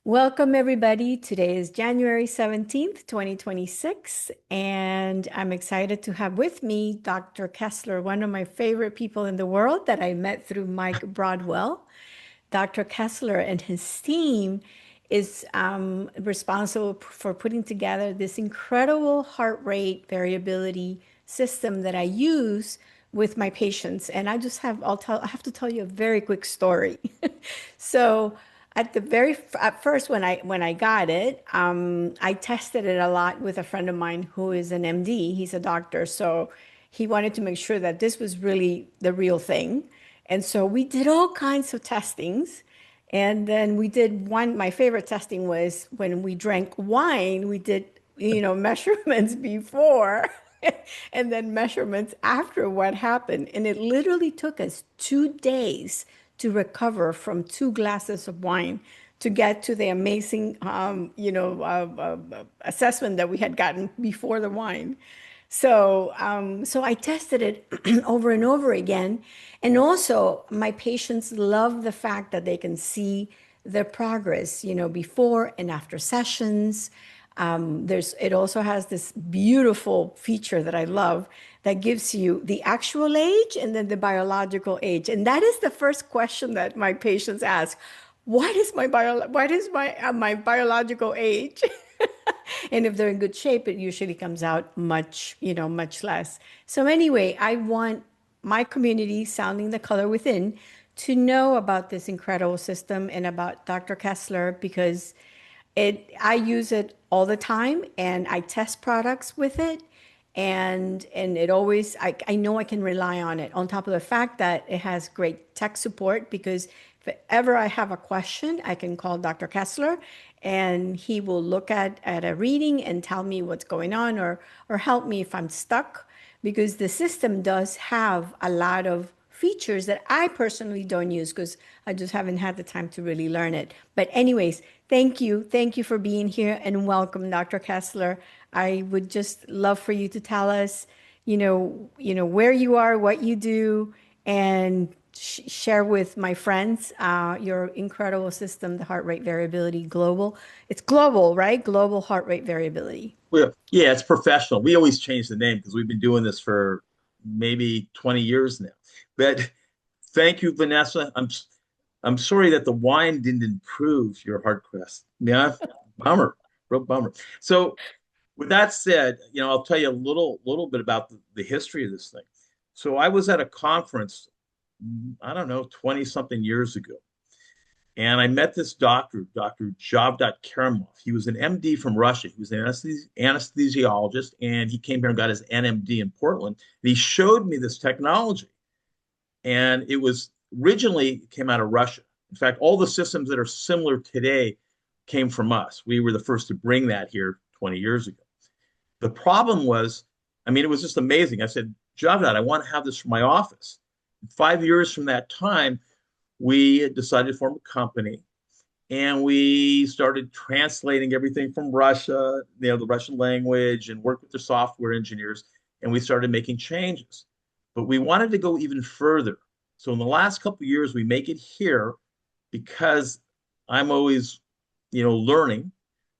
Welcome, everybody. Today is January 17th, 2026, and I'm excited to have with me Dr. Kessler, one of my favorite people in the world that I met through Mike Broadwell. Dr. Kessler and his team is responsible for putting together this incredible heart rate variability system that I use with my patients. And I have to tell you a very quick story. So at first when I got it, I tested it a lot with a friend of mine who is an MD. He's a doctor, so he wanted to make sure that this was really the real thing. And so we did all kinds of testings. And then we did one, my favorite testing was when we drank wine, we did, measurements before and then measurements after what happened. And it literally took us 2 days to recover from 2 glasses of wine to get to the amazing, assessment that we had gotten before the wine. So I tested it over and over again. And also, my patients love the fact that they can see the progress, before and after sessions. It also has this beautiful feature that I love that gives you the actual age and then the biological age. And that is the first question that my patients ask. What is my biological age? And if they're in good shape, it usually comes out much less. So anyway, I want my community, Sounding the Color Within, to know about this incredible system and about Dr. Kessler because I use it all the time and I test products with it. And it always, I know I can rely on it on top of the fact that it has great tech support because if ever I have a question, I can call Dr. Kessler and he will look at a reading and tell me what's going on or help me if I'm stuck because the system does have a lot of features that I personally don't use because I just haven't had the time to really learn it. But anyways, thank you. Thank you for being here and welcome, Dr. Kessler. I would just love for you to tell us, where you are, what you do, and share with my friends your incredible system, the heart rate variability global. It's global, right? Global heart rate variability. Well, yeah, it's professional. We always change the name because we've been doing this for maybe 20 years now. But thank you, Vanessa. I'm sorry that the wine didn't improve your heart quest. Yeah, bummer, real bummer. So with that said, I'll tell you a little bit about the history of this thing. So I was at a conference, I don't know, 20 something years ago. And I met this doctor, Dr. Javdat Karimov. He was an MD from Russia. He was an anesthesiologist, and he came here and got his NMD in Portland. And he showed me this technology. And it was originally it came out of Russia. In fact, all the systems that are similar today came from us. We were the first to bring that here 20 years ago. The problem was, I mean, it was just amazing. I said, Javdat, I want to have this for my office. 5 years from that time, we decided to form a company and we started translating everything from Russia, the Russian language, and worked with the software engineers. And we started making changes. But we wanted to go even further. So in the last couple of years, we make it here because I'm always, learning,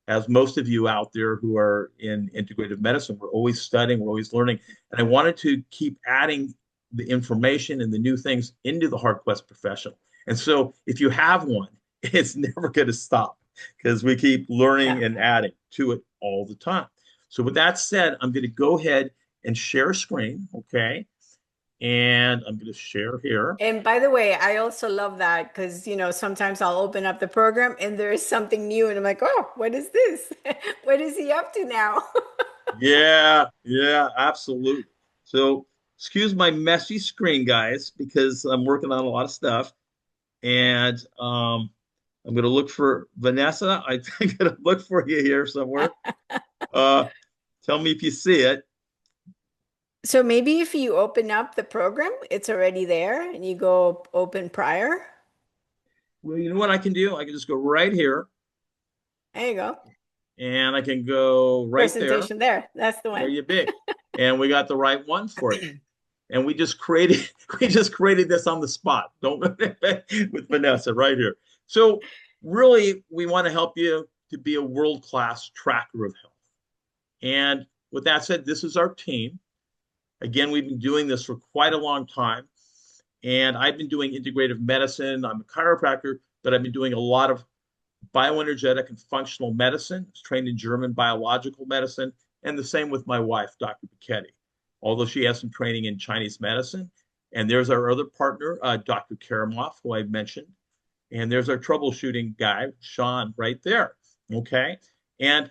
as most of you out there who are in integrative medicine, we're always studying, we're always learning. And I wanted to keep adding the information and the new things into the HeartQuest Professional. And so if you have one, it's never going to stop because we keep learning Yeah. and adding to it all the time. So with that said, I'm going to go ahead and share a screen, okay? And I'm going to share here. And by the way, I also love that because, sometimes I'll open up the program and there is something new and I'm like, oh, what is this? What is he up to now? Yeah, yeah, absolutely. So excuse my messy screen, guys, because I'm working on a lot of stuff. And I'm going to look for Vanessa. I'm going to look for you here somewhere. Uh, Tell me if you see it. So maybe if you open up the program, it's already there and you go open prior. Well, you know what I can do? I can just go right here There you go. and I can go right there. Presentation there. That's the There one. you be. And we got the right one for you. And we just created we just created this on the spot. Don't with Vanessa right here. So really, we want to help you to be a world-class tracker of health. And with that said, this is our team. Again, we've been doing this for quite a long time. And I've been doing integrative medicine. I'm a chiropractor, but I've been doing a lot of bioenergetic and functional medicine. I was trained in German biological medicine, and the same with my wife, Dr. Piketty, although she has some training in Chinese medicine. And there's our other partner, Dr. Karamov, who I mentioned. And there's our troubleshooting guy, Sean, right there. Okay. And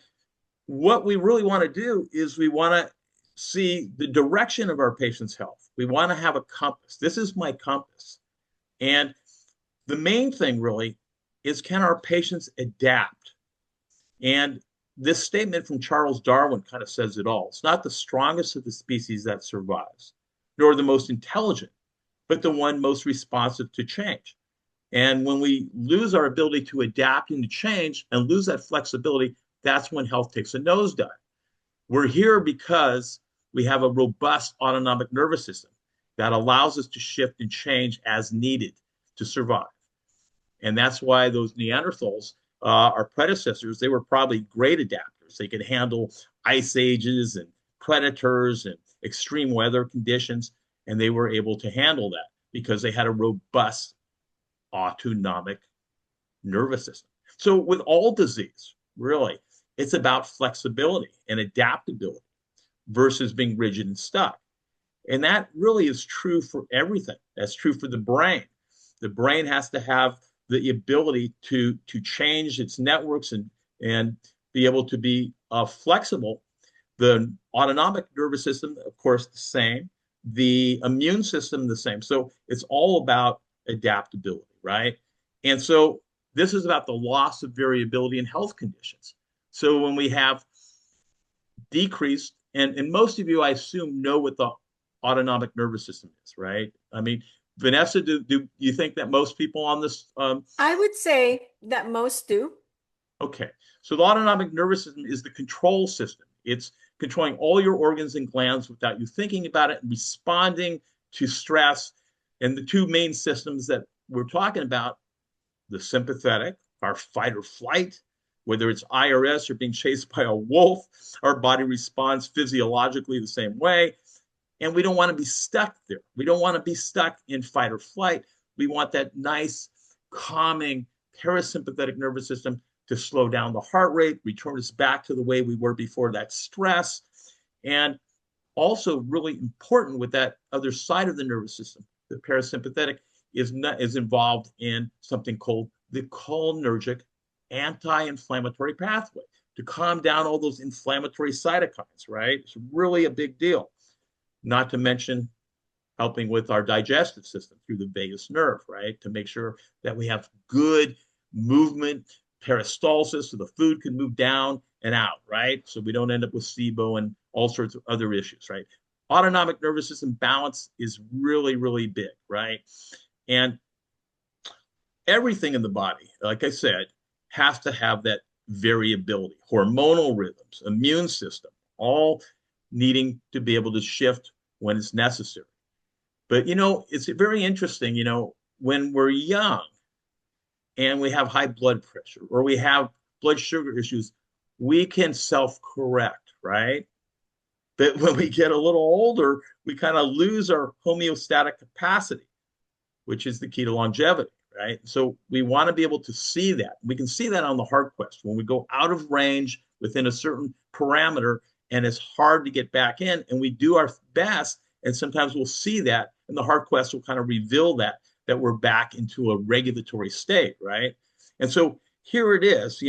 what we really want to do is we want to see the direction of our patient's health. We want to have a compass. This is my compass. And the main thing really is, can our patients adapt? And this statement from Charles Darwin kind of says it all. It's not the strongest of the species that survives, nor the most intelligent, but the one most responsive to change. And when we lose our ability to adapt and to change and lose that flexibility, that's when health takes a nosedive. We're here because we have a robust autonomic nervous system that allows us to shift and change as needed to survive. And that's why those Neanderthals, our predecessors, they were probably great adapters. They could handle ice ages and predators and extreme weather conditions, and they were able to handle that because they had a robust autonomic nervous system. So with all disease, really, it's about flexibility and adaptability versus being rigid and stuck. And that really is true for everything. That's true for the brain. The brain has to have the ability to change its networks and be able to be flexible. The autonomic nervous system, of course, the same. The immune system, the same. So it's all about adaptability, right? And so this is about the loss of variability in health conditions. So when we have decreased, and most of you, I assume, know what the autonomic nervous system is, right? I mean, Vanessa, do you think that most people on this? I would say that most do. Okay, so the autonomic nervous system is the control system. It's controlling all your organs and glands without you thinking about it and responding to stress. And the two main systems that we're talking about, the sympathetic, our fight or flight, whether it's IRS or being chased by a wolf, our body responds physiologically the same way. And we don't want to be stuck there. We don't want to be stuck in fight or flight. We want that nice, calming parasympathetic nervous system to slow down the heart rate, return us back to the way we were before that stress. And also, really important with that other side of the nervous system, the parasympathetic is involved in something called the cholinergic anti-inflammatory pathway to calm down all those inflammatory cytokines, right? It's really a big deal. Not to mention helping with our digestive system through the vagus nerve, right? To make sure that we have good movement, peristalsis, so the food can move down and out, right? So we don't end up with SIBO and all sorts of other issues, right? Autonomic nervous system balance is really, really big, right? And everything in the body, like I said, has to have that variability, hormonal rhythms, immune system, all needing to be able to shift when it's necessary. But, it's very interesting, when we're young and we have high blood pressure or we have blood sugar issues, we can self correct, right? But when we get a little older, we kind of lose our homeostatic capacity, which is the key to longevity, right? So we want to be able to see that. We can see that on the heart quest when we go out of range within a certain parameter and it's hard to get back in, and we do our best, and sometimes we'll see that, and the heart quest will kind of reveal that we're back into a regulatory state, right? And so here it is,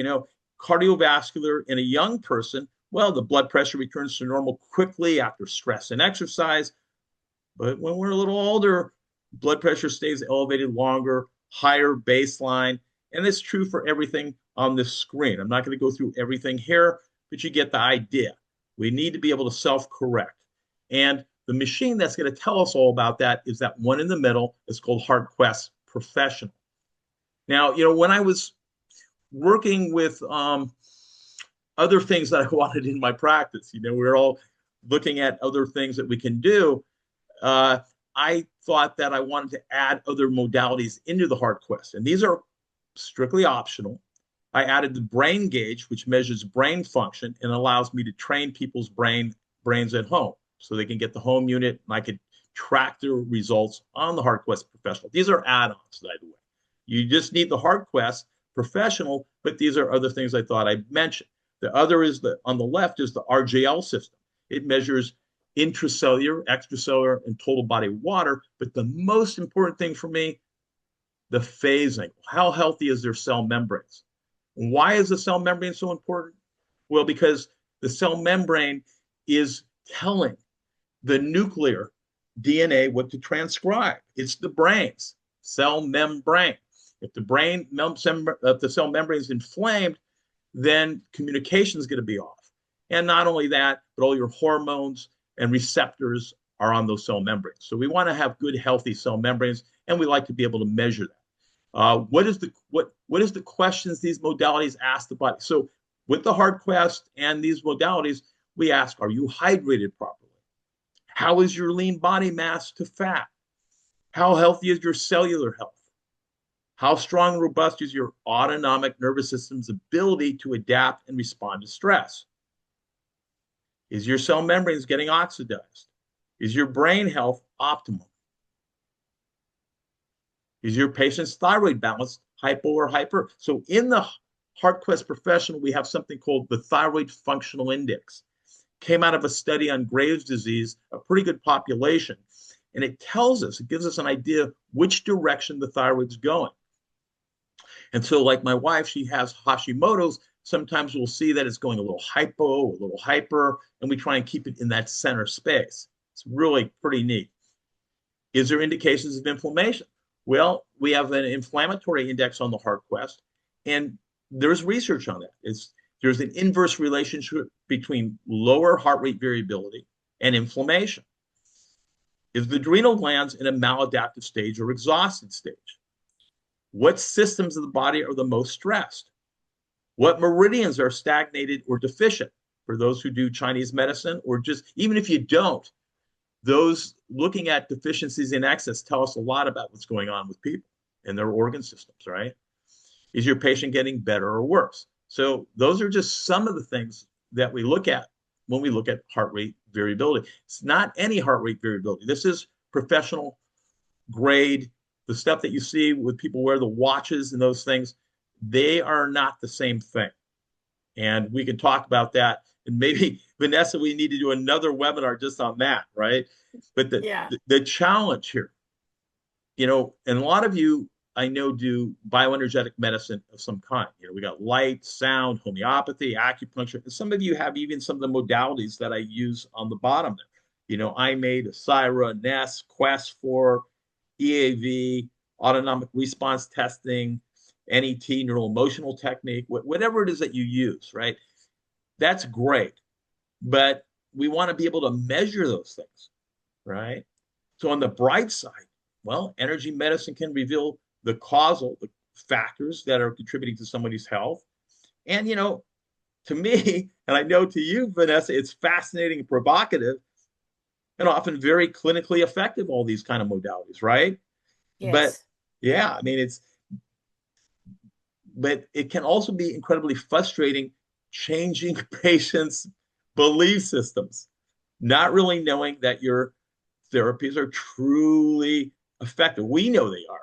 cardiovascular in a young person, well, the blood pressure returns to normal quickly after stress and exercise. But when we're a little older, blood pressure stays elevated longer, higher baseline. And it's true for everything on this screen. I'm not going to go through everything here, but you get the idea. We need to be able to self correct. And the machine that's going to tell us all about that is that one in the middle. It's called HeartQuest Professional. Now, when I was working with other things that I wanted in my practice, we're all looking at other things that we can do. I thought that I wanted to add other modalities into the HeartQuest. And these are strictly optional. I added the brain gauge, which measures brain function and allows me to train people's brains at home so they can get the home unit and I could track their results on the HeartQuest Professional. These are add-ons, by the way. You just need the HeartQuest Professional, but these are other things I thought I mentioned. The other is on the left is the RJL system. It measures intracellular, extracellular, and total body water. But the most important thing for me, the phasing. How healthy is their cell membranes? Why is the cell membrane so important? Well, because the cell membrane is telling the nuclear DNA what to transcribe. It's the brain's cell membrane. If the cell membrane is inflamed, then communication is going to be off. And not only that, but all your hormones and receptors are on those cell membranes. So we want to have good, healthy cell membranes, and we like to be able to measure that. What is the questions these modalities ask the body? So with the HeartQuest and these modalities, we ask, are you hydrated properly? How is your lean body mass to fat? How healthy is your cellular health? How strong and robust is your autonomic nervous system's ability to adapt and respond to stress? Is your cell membranes getting oxidized? Is your brain health optimal? Is your patient's thyroid balance hypo or hyper? So in the HeartQuest Professional, we have something called the Thyroid Functional Index. Came out of a study on Graves' disease, a pretty good population. And it tells us, it gives us an idea which direction the thyroid's going. And so, like my wife, she has Hashimoto's. Sometimes we'll see that it's going a little hypo, a little hyper, and we try and keep it in that center space. It's really pretty neat. Is there indications of inflammation? Well, we have an inflammatory index on the HeartQuest, and there's research on that. There's an inverse relationship between lower heart rate variability and inflammation. Is the adrenal glands in a maladaptive stage or exhausted stage? What systems of the body are the most stressed? What meridians are stagnated or deficient? For those who do Chinese medicine, or just even if you don't, those looking at deficiencies in excess tell us a lot about what's going on with people and their organ systems, right? Is your patient getting better or worse? So those are just some of the things that we look at when we look at heart rate variability. It's not any heart rate variability. This is professional grade. The stuff that you see with people wear the watches and those things, they are not the same thing. And we can talk about that. And maybe, Vanessa, we need to do another webinar just on that, right? But Yeah. the challenge here, and a lot of you I know do bioenergetic medicine of some kind. We got light, sound, homeopathy, acupuncture. And some of you have even some of the modalities that I use on the bottom there. I made Asira, Ness, Quest for EAV, autonomic response testing, NET, neural emotional technique, whatever it is that you use, right? That's great. But we want to be able to measure those things, right? So on the bright side, well, energy medicine can reveal the causal the factors that are contributing to somebody's health. And, to me, and I know to you, Vanessa, it's fascinating and provocative and often very clinically effective, all these kind of modalities, right? But Yes. yeah, I mean, but it can also be incredibly frustrating changing patients' belief systems, not really knowing that your therapies are truly effective. We know they are,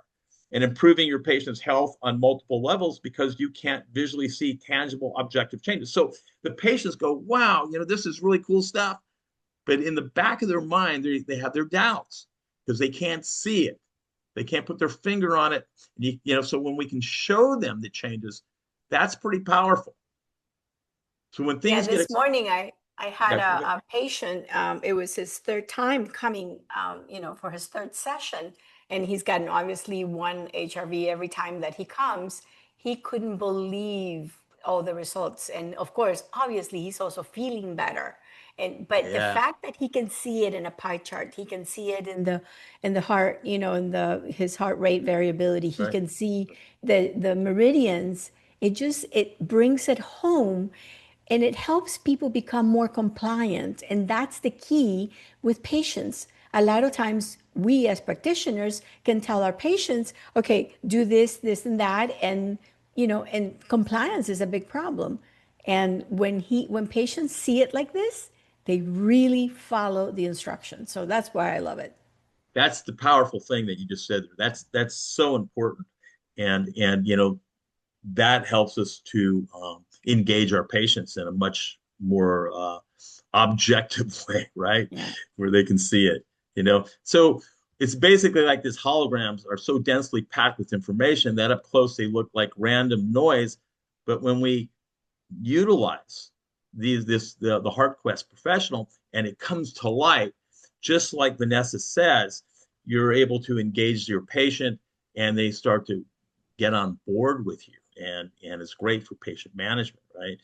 and improving your patient's health on multiple levels because you can't visually see tangible, objective changes. So the patients go, wow, this is really cool stuff. But in the back of their mind, they have their doubts because they can't see it. They can't put their finger on it. So when we can show them the changes, that's pretty powerful. So when Yeah, things get, this morning I had yeah, go ahead. a patient. It was his third time coming, for his third session, and he's gotten obviously one HRV every time that he comes. He couldn't believe all the results, and of course, obviously, he's also feeling better. And but the Yeah, fact that he can see it in a pie chart, he can see it in the heart, in the his heart rate variability. He right. can see the meridians. It brings it home, and it helps people become more compliant. And that's the key with patients. a lot of times we as practitioners can tell our patients, okay, do this, this, and that, and and compliance is a big problem. And when patients see it like this, they really follow the instructions. So that's why I love it. That's the powerful thing that you just said there. That's so important, and that helps us to engage our patients in a much more objective way, right? Yeah. Where they can see it, So it's basically like these holograms are so densely packed with information that up close they look like random noise. But when we utilize the HeartQuest Professional and it comes to light, just like Vanessa says, you're able to engage your patient and they start to get on board with you. And it's great for patient management, right?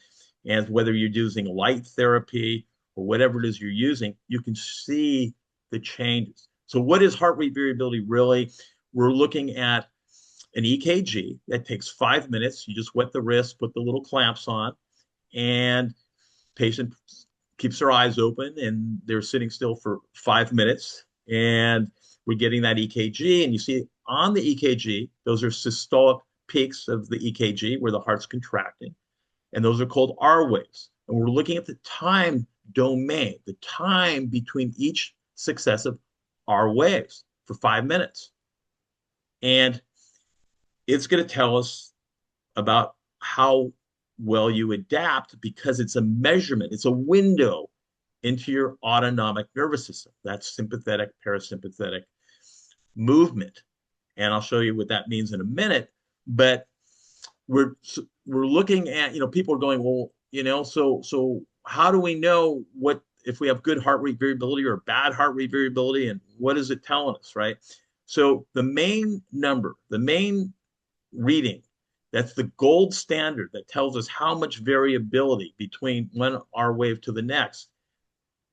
And whether you're using light therapy or whatever it is you're using, you can see the changes. So, what is heart rate variability really? We're looking at an EKG that takes 5 minutes. You just wet the wrist, put the little clamps on, and patient keeps their eyes open and they're sitting still for 5 minutes. And we're getting that EKG, and you see on the EKG, those are systolic peaks of the EKG where the heart's contracting, and those are called R waves. And we're looking at the time domain, the time between each successive R waves for 5 minutes. And it's going to tell us about how well you adapt because it's a measurement, it's a window into your autonomic nervous system. That's sympathetic, parasympathetic movement. And I'll show you what that means in a minute. But we're we're looking at, people are going, well, so how do we know what if we have good heart rate variability or bad heart rate variability, and what is it telling us, right? So the main number, the main reading, that's the gold standard that tells us how much variability between one R wave to the next.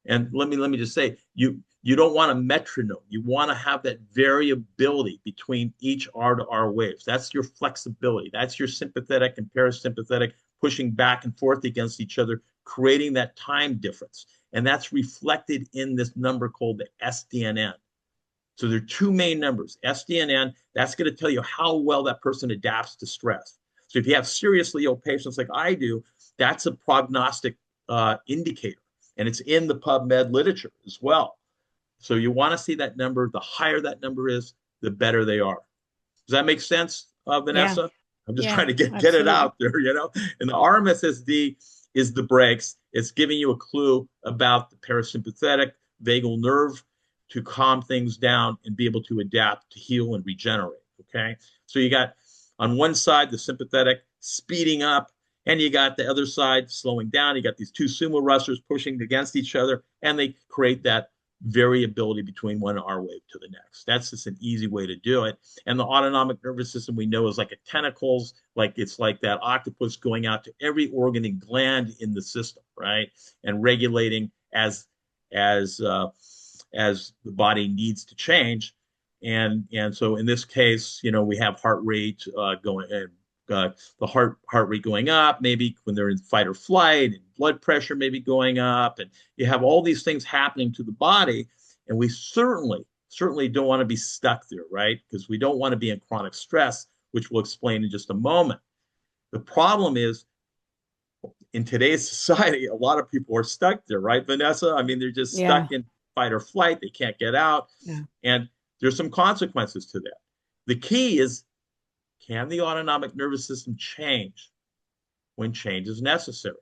And let me just say, you don't want a metronome. You want to have that variability between each R to R waves. That's your flexibility. That's your sympathetic and parasympathetic pushing back and forth against each other, creating that time difference. And that's reflected in this number called the SDNN. So there are two main numbers, SDNN. That's going to tell you how well that person adapts to stress. So if you have seriously ill patients like I do, that's a prognostic indicator. And it's in the PubMed literature as well. So you want to see that number. The higher that number is, the better they are. Does that make sense, Yeah. Vanessa? I'm just Yeah. trying to get it Absolutely. out there. And the RMSSD is the brakes. It's giving you a clue about the parasympathetic vagal nerve to calm things down and be able to adapt, to heal, and regenerate. Okay. So you got on one side the sympathetic speeding up, and you got the other side slowing down. You got these two sumo wrestlers pushing against each other, and they create that variability between one R wave to the next. That's just an easy way to do it. And the autonomic nervous system we know is like a tentacles, like it's like that octopus going out to every organ and gland in the system, right? And regulating as as the body needs to change. And so in this case, we have heart rate going and the heart rate going up, maybe when they're in fight or flight, and blood pressure maybe going up, and you have all these things happening to the body, and we certainly don't want to be stuck there, right? Because we don't want to be in chronic stress, which we'll explain in just a moment. The problem is in today's society, a lot of people are stuck there, right, Vanessa? I mean, they're just Yeah. stuck in fight or flight. They can't get out. Yeah. And there's some consequences to that. The key is, can the autonomic nervous system change when change is necessary?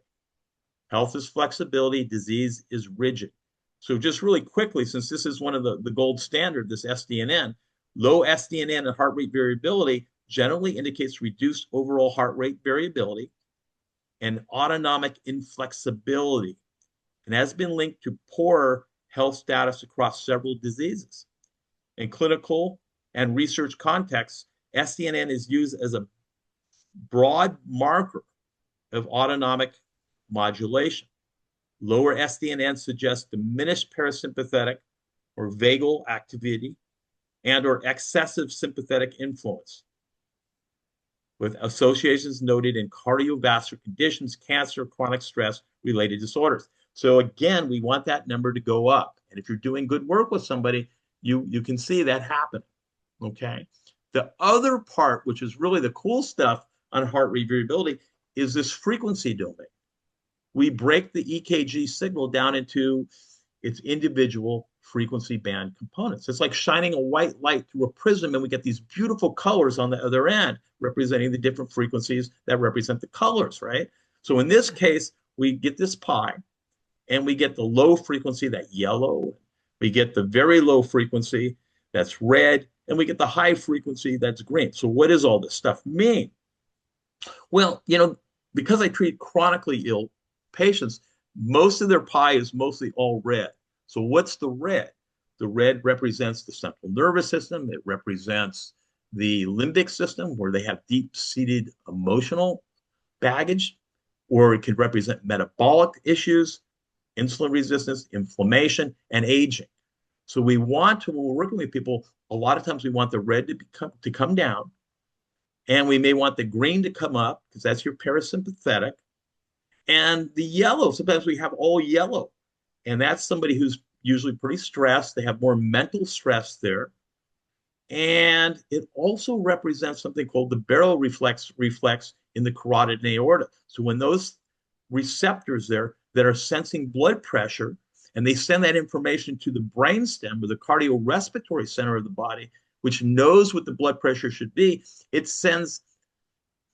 Health is flexibility, disease is rigid. So, just really quickly, since this is one of the gold standard, this SDNN, low SDNN and heart rate variability generally indicates reduced overall heart rate variability and autonomic inflexibility, and has been linked to poorer health status across several diseases. In clinical and research contexts, SDNN is used as a broad marker of autonomic modulation. Lower SDNN suggests diminished parasympathetic or vagal activity and or excessive sympathetic influence, with associations noted in cardiovascular conditions, cancer, chronic stress related disorders. So again, we want that number to go up. And if you're doing good work with somebody, you can see that happen. Okay. The other part, which is really the cool stuff on heart rate variability, is this frequency domain. We break the EKG signal down into its individual frequency band components. It's like shining a white light through a prism, and we get these beautiful colors on the other end, representing the different frequencies that represent the colors, right? So in this case, we get this pie, and we get the low frequency, that yellow. We get the very low frequency, that's red, and we get the high frequency, that's green. So what does all this stuff mean? Well, because I treat chronically ill patients, most of their pie is mostly all red. So what's the red? The red represents the central nervous system. It represents the limbic system, where they have deep-seated emotional baggage, or it could represent metabolic issues, insulin resistance, inflammation, and aging. So we want to, when we're working with people, a lot of times we want the red to come down, and we may want the green to come up because that's your parasympathetic. And the yellow, sometimes we have all yellow. And that's somebody who's usually pretty stressed. They have more mental stress there. And it also represents something called the reflex in the carotid aorta. So when those receptors there that are sensing blood pressure, and they send that information to the brainstem, or the cardiorespiratory center of the body, which knows what the blood pressure should be, it sends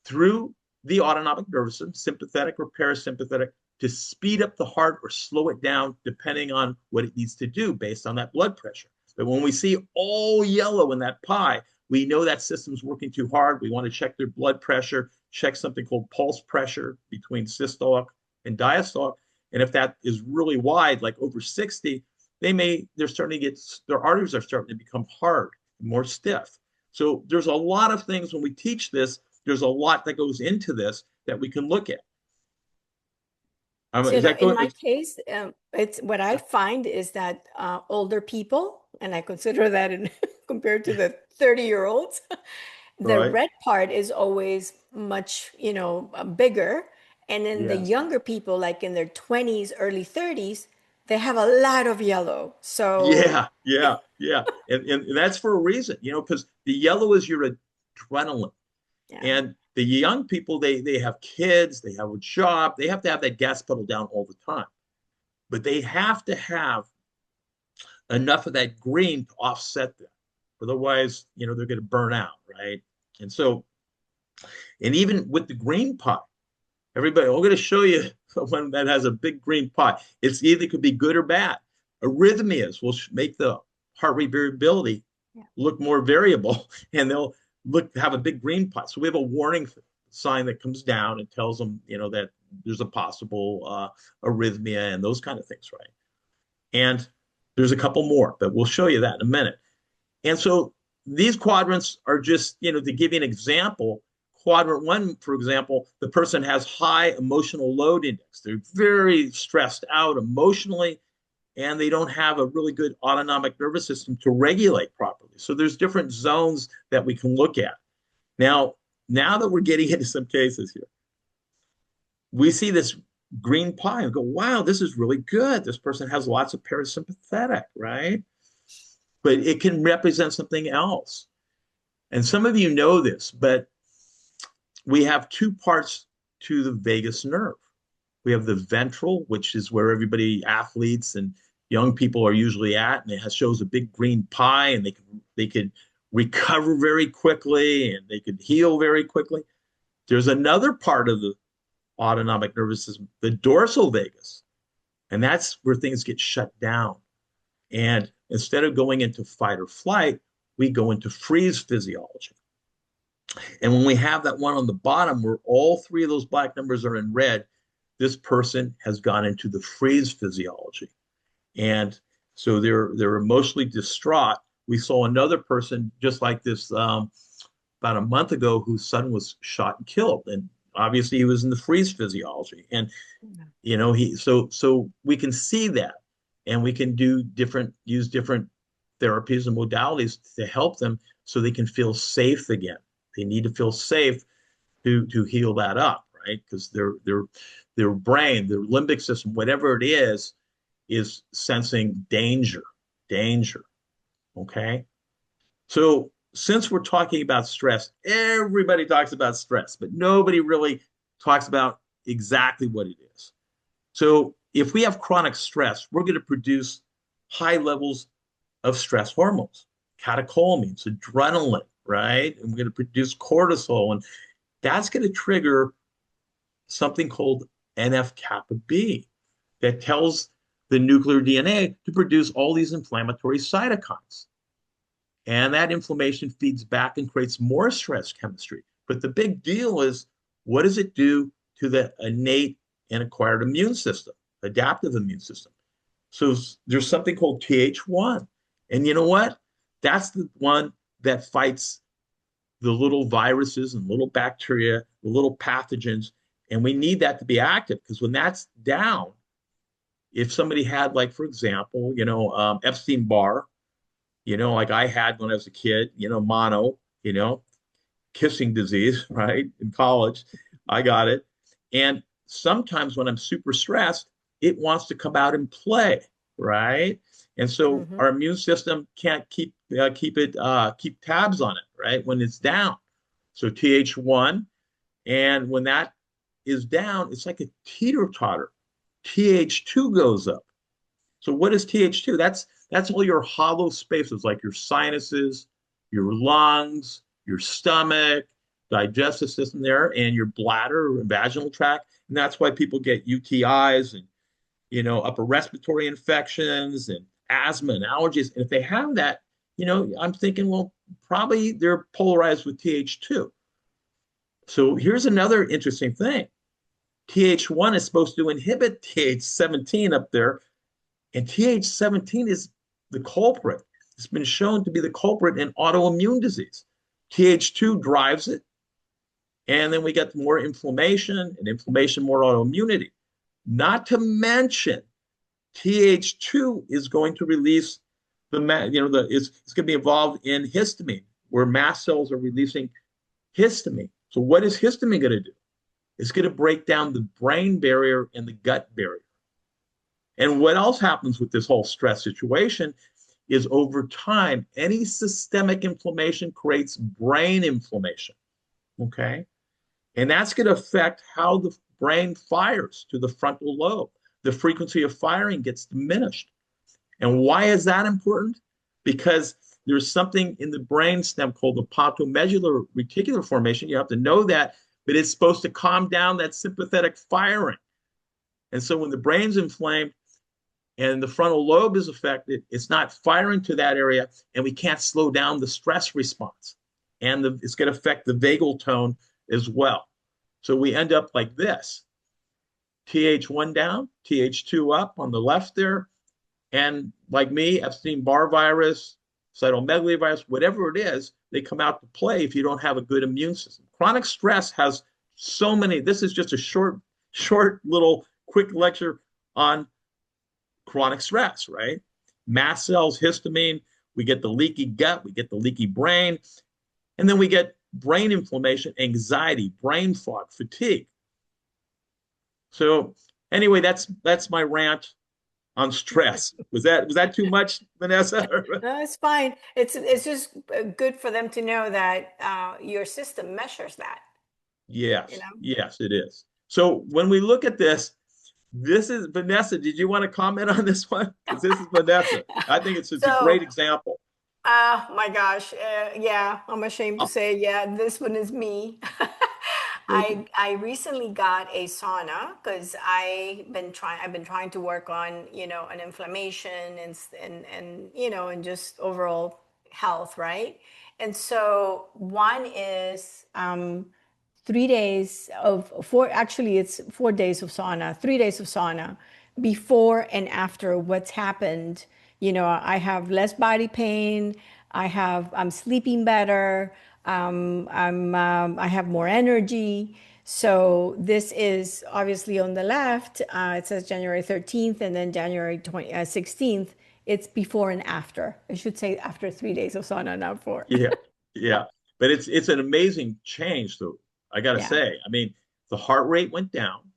through the autonomic nervous system, sympathetic or parasympathetic, to speed up the heart or slow it down, depending on what it needs to do based on that blood pressure. But when we see all yellow in that pie, we know that system's working too hard. We want to check their blood pressure, check something called pulse pressure between systolic and diastolic. And if that is really wide, like over 60, they're starting to get, their arteries are starting to become hard, more stiff. So there's a lot of things when we teach this, there's a lot that goes into this that we can look at. So, Is that in going? my case, it's what I find is that older people, and I consider that in compared to the 30-year-olds, the Right. red part is always much, bigger. And then the Yes. younger people, like in their 20s, early 30s, they have a lot of yellow. So, Yeah, yeah, yeah. And that's for a reason, because the yellow is your adrenaline. yeah. And the young people, they have kids, they have a job, they have to have that gas pedal down all the time. But they have to have enough of that green to offset that. Otherwise, they're going to burn out, right? And so, and even with the green pie, everybody, I'm going to show you one that has a big green pie. It's either could be good or bad. Arrhythmias will make the heart rate variability Yeah. look more variable, and they'll have a big green pie. So we have a warning sign that comes down and tells them, that there's a possible arrhythmia and those kind of things, right? And there's a couple more, but we'll show you that in a minute. And so these quadrants are just, to give you an example. Quadrant one, for example, the person has high emotional load index. They're very stressed out emotionally, and they don't have a really good autonomic nervous system to regulate properly. So there's different zones that we can look at. Now that we're getting into some cases here, we see this green pie and go, wow, this is really good. This person has lots of parasympathetic, right? But it can represent something else. And some of you know this, but we have two parts to the vagus nerve. We have the ventral, which is where everybody, athletes and young people, are usually at, and it shows a big green pie, and they could recover very quickly, and they could heal very quickly. There's another part of the autonomic nervous system, the dorsal vagus, and that's where things get shut down. And instead of going into fight or flight, we go into freeze physiology. And when we have that one on the bottom where all three of those black numbers are in red, this person has gone into the freeze physiology. And so they're emotionally distraught. We saw another person just like this about a month ago whose son was shot and killed. And obviously he was in the freeze physiology. And so we can see that, and we can use different therapies and modalities to help them so they can feel safe again. They need to feel safe to heal that up, right? Because their brain, their limbic system, whatever it is is sensing danger, danger. Okay. So since we're talking about stress, everybody talks about stress, but nobody really talks about exactly what it is. So if we have chronic stress, we're going to produce high levels of stress hormones, catecholamines, adrenaline, right? And we're going to produce cortisol, and that's going to trigger something called NF kappa B that tells the nuclear DNA to produce all these inflammatory cytokines. And that inflammation feeds back and creates more stress chemistry. But the big deal is, what does it do to the innate and acquired immune system, adaptive immune system? So there's something called Th1. And you know what? That's the one that fights the little viruses and little bacteria, the little pathogens. And we need that to be active, because when that's down, if somebody had, like, for example, Epstein-Barr, like I had when I was a kid, mono, you know, kissing disease, right? In college, I got it. And sometimes when I'm super stressed, it wants to come out and play, right? And so Mm-hmm. our immune system can't keep tabs on it, right? When it's down. So Th1, and when that is down, it's like a teeter totter. Th2 goes up. So what is Th2? That's all your hollow spaces, like your sinuses, your lungs, your stomach, digestive system there, and your bladder and vaginal tract. And that's why people get UTIs and upper respiratory infections and asthma and allergies. And if they have that, I'm thinking, well, probably they're polarized with Th2. So here's another interesting thing. Th1 is supposed to inhibit Th17 up there, and Th17 is the culprit. It's been shown to be the culprit in autoimmune disease. Th2 drives it, and then we get more inflammation, and inflammation, more autoimmunity. Not to mention, Th2 is going to release it's going to be involved in histamine, where mast cells are releasing histamine. So what is histamine going to do? It's going to break down the brain barrier and the gut barrier. And what else happens with this whole stress situation is, over time, any systemic inflammation creates brain inflammation. Okay. And that's going to affect how the brain fires to the frontal lobe. The frequency of firing gets diminished. And why is that important? Because there's something in the brain stem called the pontomedular reticular formation. You have to know that, but it's supposed to calm down that sympathetic firing. And so when the brain's inflamed and the frontal lobe is affected, it's not firing to that area, and we can't slow down the stress response. And it's going to affect the vagal tone as well. So we end up like this: Th1 down, Th2 up on the left there. And like me, Epstein-Barr virus, cytomegalovirus, whatever it is, they come out to play if you don't have a good immune system. Chronic stress has so many. This is just a short little quick lecture on chronic stress, right? Mast cells, histamine, we get the leaky gut, we get the leaky brain, and then we get brain inflammation, anxiety, brain fog, fatigue. So anyway, that's my rant on stress. Was that too much, Vanessa? No, it's fine. It's just good for them to know that your system measures that, you Yes, know. yes, it is. So when we look at this is Vanessa. Did you want to comment on this one? Because this is Vanessa. I think it's a great So, example. my gosh, yeah, I'm ashamed to Oh, say, yeah, this one is me. okay. I recently got a sauna because I've been trying to work on, an inflammation and and just overall health, right? And so one is 3 days of four, actually it's 4 days of sauna, 3 days of sauna before and after what's happened. I have less body pain. I'm sleeping better. I have more energy. So this is obviously on the left. It says January 13th and then January 16th. It's before and after. I should say after 3 days of sauna, not four. Yeah, yeah. But it's an amazing change, though. I got to Yeah. say. I mean, the heart rate went down,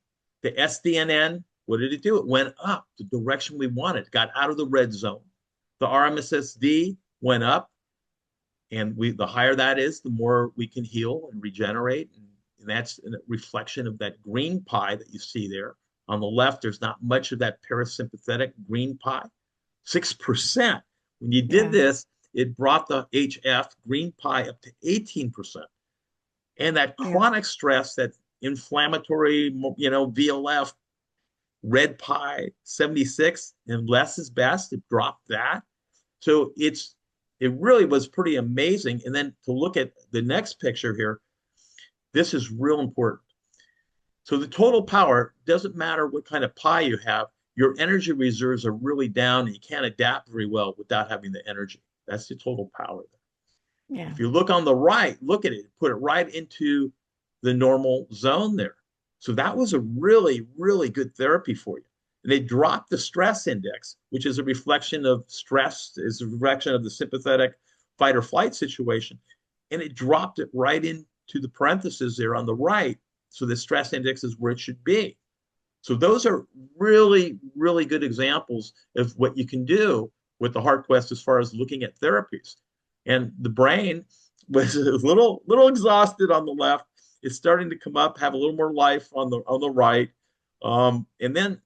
the SDNN What did it do? It went up the direction we wanted, got out of the red zone. The RMSSD went up, and the higher that is, the more we can heal and regenerate. And that's a reflection of that green pie that you see there. On the left, there's not much of that parasympathetic green pie. 6%. When you did Yeah. this, it brought the HF green pie up to 18%. And that Yeah. chronic stress, that inflammatory, VLF, red pie, 76, and less is best. It dropped that. So it really was pretty amazing. And then to look at the next picture here, this is real important. So the total power doesn't matter what kind of pie you have. Your energy reserves are really down, and you can't adapt very well without having the energy. That's the total power. Yeah. If you look on the right, look at it, put it right into the normal zone there. So that was a really, really good therapy for you. And they dropped the stress index, which is a reflection of stress, is a reflection of the sympathetic fight or flight situation. And it dropped it right into the parentheses there on the right. So the stress index is where it should be. So those are really, really good examples of what you can do with the heart quest as far as looking at therapies. And the brain was a little exhausted on the left. It's starting to come up, have a little more life on the right. And then,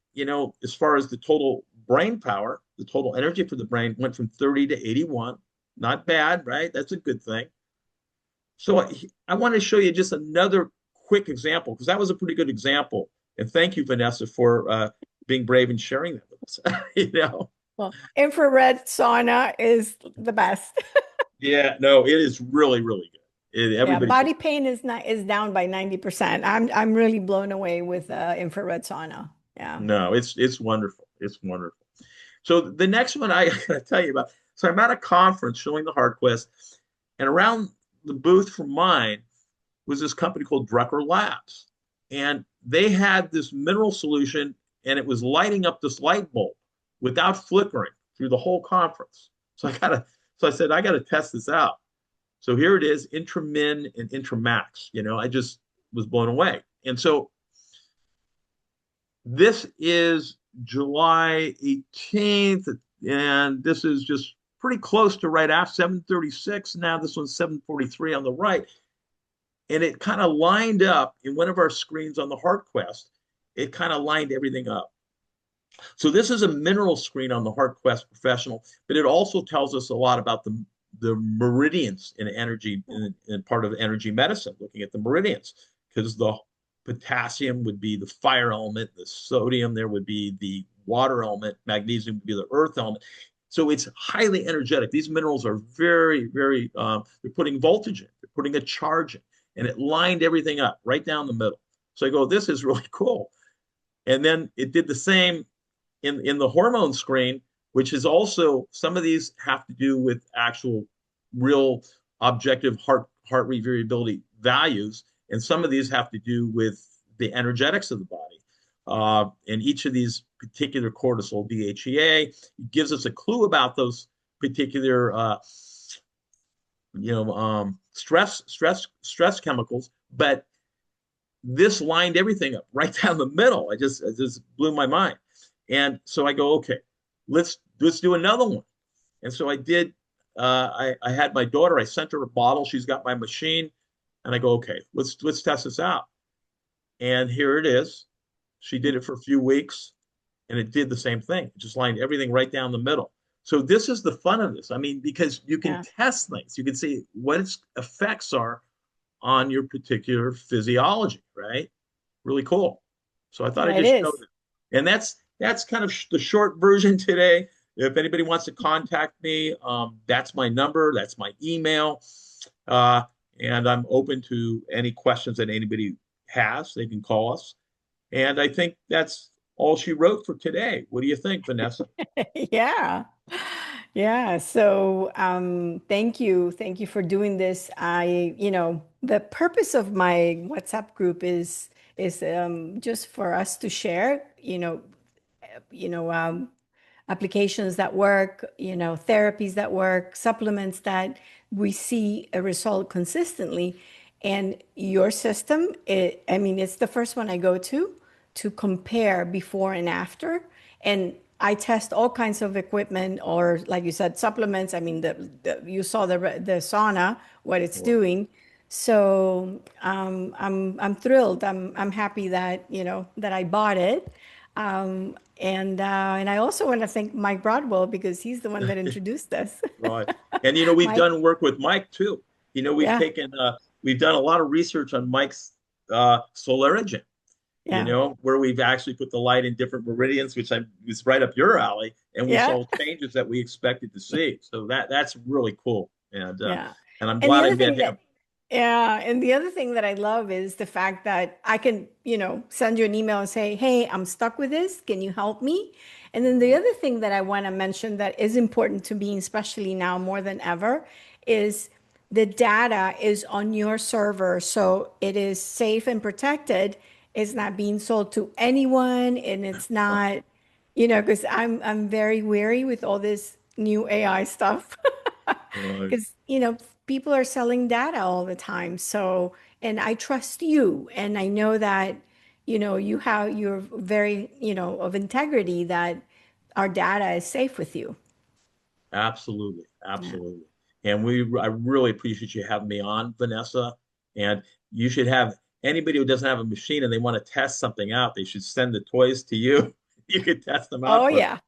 as far as the total brain power, the total energy for the brain went from 30 to 81. Not bad, right? That's a good thing. So I want to show you just another quick example, because that was a pretty good example. And thank you, Vanessa, for being brave and sharing that with us. Well, infrared sauna is the best. Yeah, no, it is really, really good. Yeah, Everybody should. body pain is down by 90%. I'm really blown away with infrared sauna. Yeah. No, it's wonderful. It's wonderful. So the next one I gotta tell you about. So I'm at a conference showing the Heart Quest, and around the booth from mine was this company called Drucker Labs, and they had this mineral solution, and it was lighting up this light bulb without flickering through the whole conference. So I said I gotta test this out. So here it is, Intramin and Intramax. I just was blown away. And so this is July 18th, and this is just pretty close to right after 7:36. Now this one's 7:43 on the right. And it kind of lined up in one of our screens on the Heart Quest. It kind of lined everything up. So this is a mineral screen on the Heart Quest Professional, but it also tells us a lot about the meridians in energy, in part of energy medicine, looking at the meridians, because the potassium would be the fire element, the sodium there would be the water element, magnesium would be the earth element. So it's highly energetic. These minerals are very, very, they're putting voltage in, they're putting a charge in, and it lined everything up right down the middle. So I go, this is really cool. And then it did the same in the hormone screen, which is also, some of these have to do with actual real objective heart rate variability values, and some of these have to do with the energetics of the body. And each of these particular cortisol, DHEA, gives us a clue about those particular stress chemicals. But this lined everything up right down the middle. It just blew my mind. And so I go, okay, let's do another one. And so I did. I had my daughter. I sent her a bottle. She's got my machine, and I go, okay, let's test this out. And here it is. She did it for a few weeks, and it did the same thing. It just lined everything right down the middle. So this is the fun of this. I mean, because you can Yeah. test things, you can see what its effects are on your particular physiology, right? Really cool. So I thought Yeah, I'd it just show is. that. And that's kind of the short version today. If anybody wants to contact me, that's my number, that's my email, uh, and I'm open to any questions that anybody has. They can call us. And I think that's all she wrote for today. What do you think, Vanessa? Yeah. Yeah. So thank you. Thank you for doing this. The purpose of my WhatsApp group is just for us to share, you know, um, applications that work, therapies that work, supplements that we see a result consistently. And your system, I mean, it's the first one I go to compare before and after. And I test all kinds of equipment or, like you said, supplements. I mean, you saw the sauna, what it's Well, doing. So I'm thrilled. I'm happy that that I bought it. And I also want to thank Mike Broadwell because he's the one that introduced us. right. And we've Mike, done work with Mike too. yeah, We've done a lot of research on Mike's Solarigen, yeah, where we've actually put the light in different meridians, which was right up your alley, and we yeah, saw changes that we expected to see. So that's really cool. yeah. And I'm And the glad I other met thing him. that, yeah, and the other thing that I love is the fact that I can, send you an email and say, hey, I'm stuck with this. Can you help me? And then the Right. other thing that I want to mention that is important to me, especially now more than ever, is the data is on your server. So it is safe and protected. It's not being sold to anyone, and it's not, because I'm very weary with all this new AI stuff. Right. Because, people are selling data all the time. So, and I trust you. And I know that, you're very, of integrity that our data is safe with you. Absolutely, Yeah. absolutely. And I really appreciate you having me on, Vanessa. And you should have anybody who doesn't have a machine and they want to test something out, they should send the toys to you. You could test them Oh, out for yeah.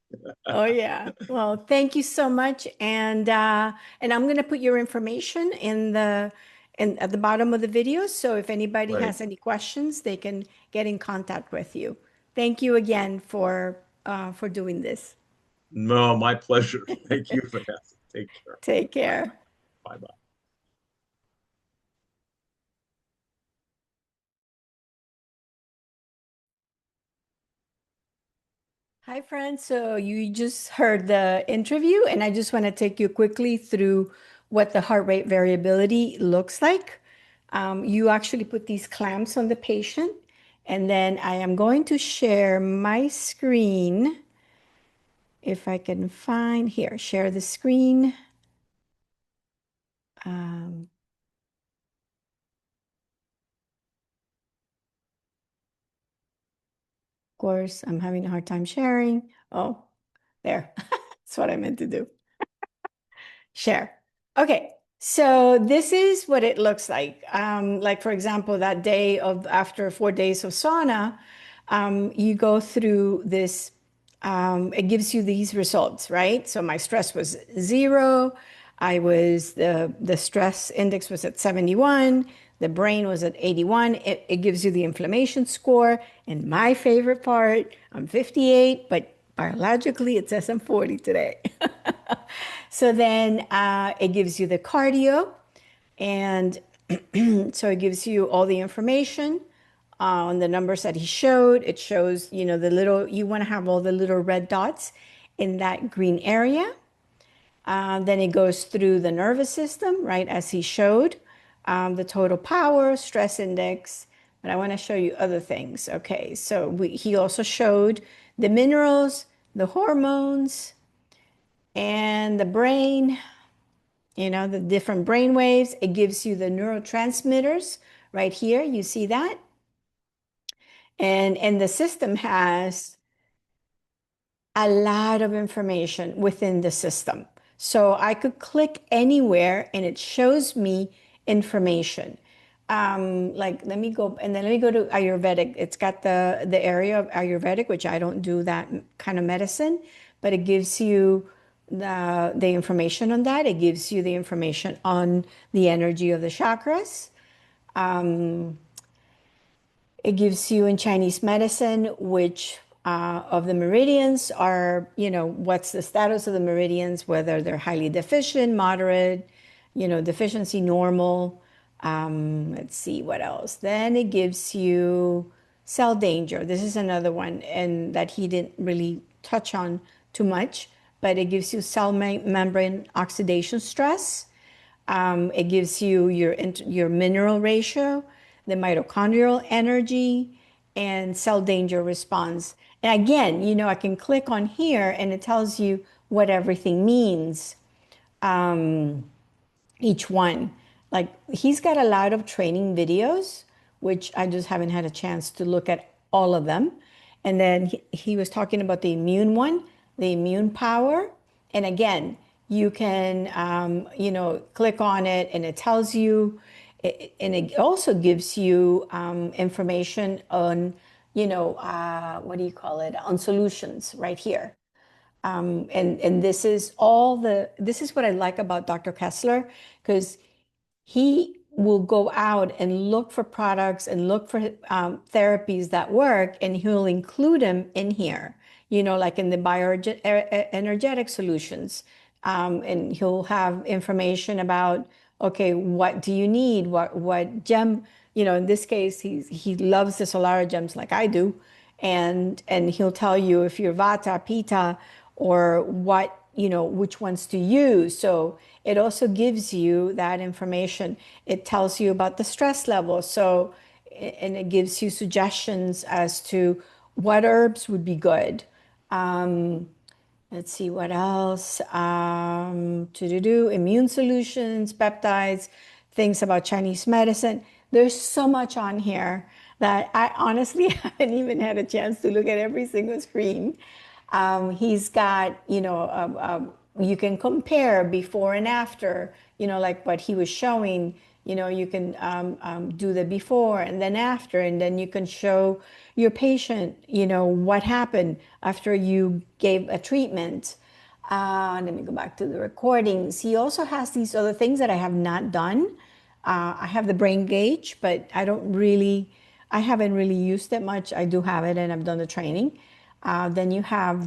Oh, yeah. Well, thank you so much. And I'm going to put your information in at the bottom of the video. So if anybody Right. has any questions, they can get in contact with you. Thank you again for doing this. No, my pleasure. Thank you, Vanessa. Take care. Take Bye care. bye. Bye bye. Hi, friends. So you just heard the interview, and I just want to take you quickly through what the heart rate variability looks like. You actually put these clamps on the patient, and then I am going to share my screen. If I can find here, share the screen. Um, of course, I'm having a hard time sharing. Oh, there. That's what I meant to do. Share. Okay, so this is what it looks like. Like for example, that day of after 4 days of sauna, you go through this. It gives you these results, right? So my stress was 0. The stress index was at 71. The brain was at 81. It gives you the inflammation score. And my favorite part, I'm 58, but biologically it says I'm 40 today. So then it gives you the cardio, and so it gives you all the information on the numbers that he showed. It shows, you want to have all the little red dots in that green area. Then it goes through the nervous system, right, as he showed, the total power, stress index. But I want to show you other things. Okay, so he also showed the minerals, the hormones, and the brain, the different brain waves. It gives you the neurotransmitters right here. You see that? And the system has a lot of information within the system. So I could click anywhere and it shows me information. Like let me go to Ayurvedic. It's got the area of Ayurvedic, which I don't do that kind of medicine, but it gives you the information on that. It gives you the information on the energy of the chakras. It gives you in Chinese medicine which of the meridians are, what's the status of the meridians, whether they're highly deficient, moderate, deficiency, normal. Let's see what else. Then it gives you cell danger. This is another one, and that he didn't really touch on too much, but it gives you cell membrane oxidation stress. It gives you your mineral ratio, the mitochondrial energy, and cell danger response. And again, I can click on here and it tells you what everything means, each one. Like he's got a lot of training videos, which I just haven't had a chance to look at all of them. And then he was talking about the immune one, the immune power. And again, you can, click on it and it tells you, and it also gives you information on, what do you call it, on solutions right here. And this is what I like about Dr. Kessler, because he will go out and look for products and look for therapies that work, and he'll include them in here, like in the bioenergetic solutions. And he'll have information about, okay, what do you need? What gem, in this case, he loves the Solara gems like I do. And he'll tell you if you're Vata, Pitta, or what, which ones to use. So it also gives you that information. It tells you about the stress level. So, and it gives you suggestions as to what herbs would be good. Um, Let's see what else. To do immune solutions, peptides, things about Chinese medicine. There's so much on here that I honestly haven't even had a chance to look at every single screen. He's got, you can compare before and after, like what he was showing. You can do the before and then after, and then you can show your patient, what happened after you gave a treatment. Let me go back to the recordings. He also has these other things that I have not done. I have the brain gauge, but I haven't really used it much. I do have it and I've done the training. Then you have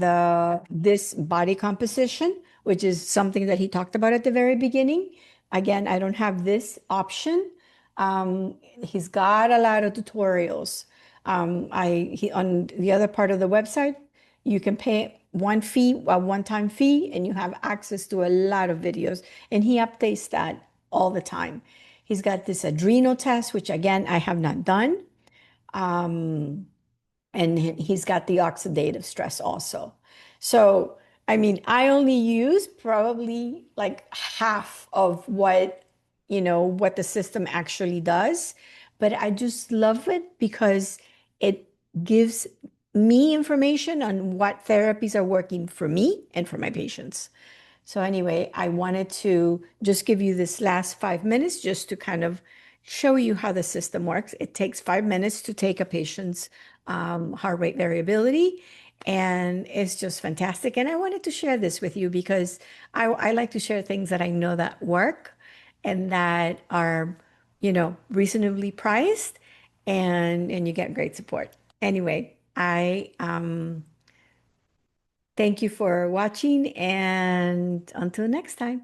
this body composition, which is something that he talked about at the very beginning. Again, I don't have this option. He's got a lot of tutorials. On the other part of the website, you can pay a one-time fee, and you have access to a lot of videos. And he updates that all the time. He's got this adrenal test, which again, I have not done. And he's got the oxidative stress also. So, I mean, I only use probably like half of what the system actually does, but I just love it because it gives me information on what therapies are working for me and for my patients. So anyway, I wanted to just give you this last 5 minutes just to kind of show you how the system works. It takes 5 minutes to take a patient's heart rate variability, and it's just fantastic. And I wanted to share this with you because I like to share things that I know that work and that are, reasonably priced, and you get great support. Anyway, I thank you for watching, and until next time.